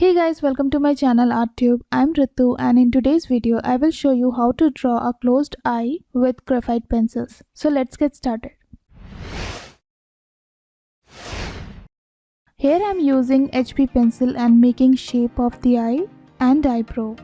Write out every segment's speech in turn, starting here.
Hey guys, welcome to my channel ArtTube. I'm Ritu and in today's video I will show you how to draw a closed eye with graphite pencils. So let's get started. Here I'm using HB pencil and making shape of the eye and eyebrow.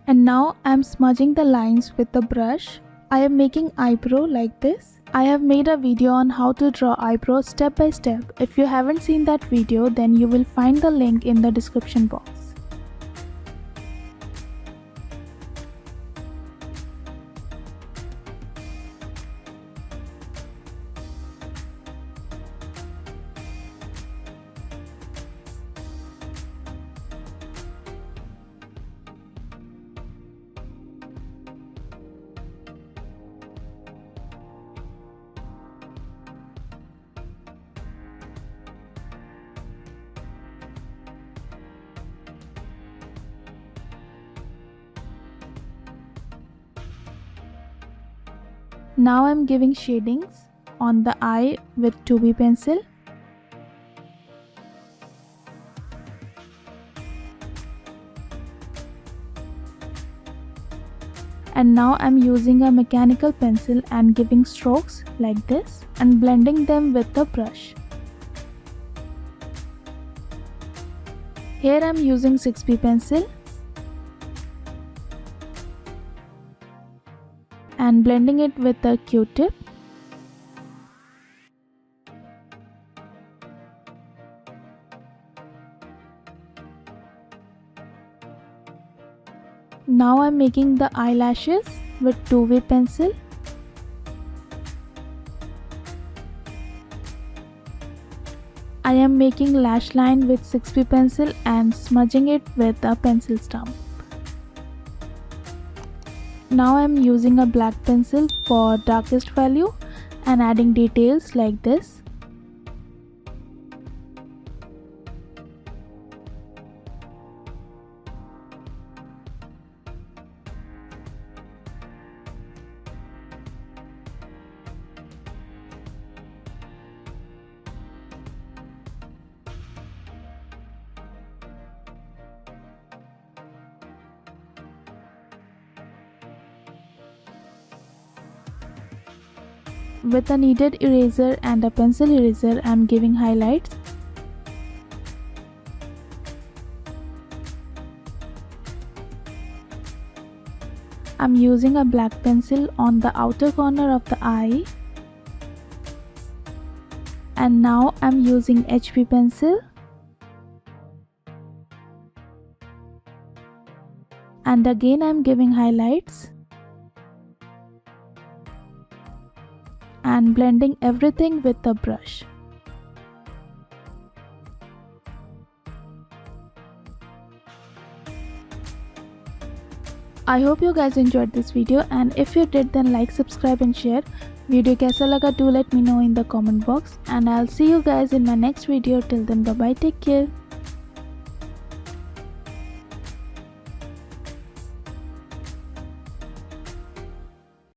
And now I am smudging the lines with the brush. I am making eyebrow like this. I have made a video on how to draw eyebrows step by step. If you haven't seen that video, then you will find the link in the description box. Now I am giving shadings on the eye with 2B pencil. And now I am using a mechanical pencil and giving strokes like this and blending them with the brush. Here I am using 6B pencil and blending it with a Q-tip. Now I'm making the eyelashes with 2B pencil. I am making lash line with 6B pencil and smudging it with a pencil stump. Now I am using a black pencil for darkest value and adding details like this. With a kneaded eraser and a pencil eraser, I am giving highlights. I am using a black pencil on the outer corner of the eye. And now I am using HB pencil. And again I am giving highlights. And blending everything with the brush. I hope you guys enjoyed this video, and if you did, then like, subscribe and share. Video kaisa laga, do let me know in the comment box, and I'll see you guys in my next video. Till then, bye bye, take care.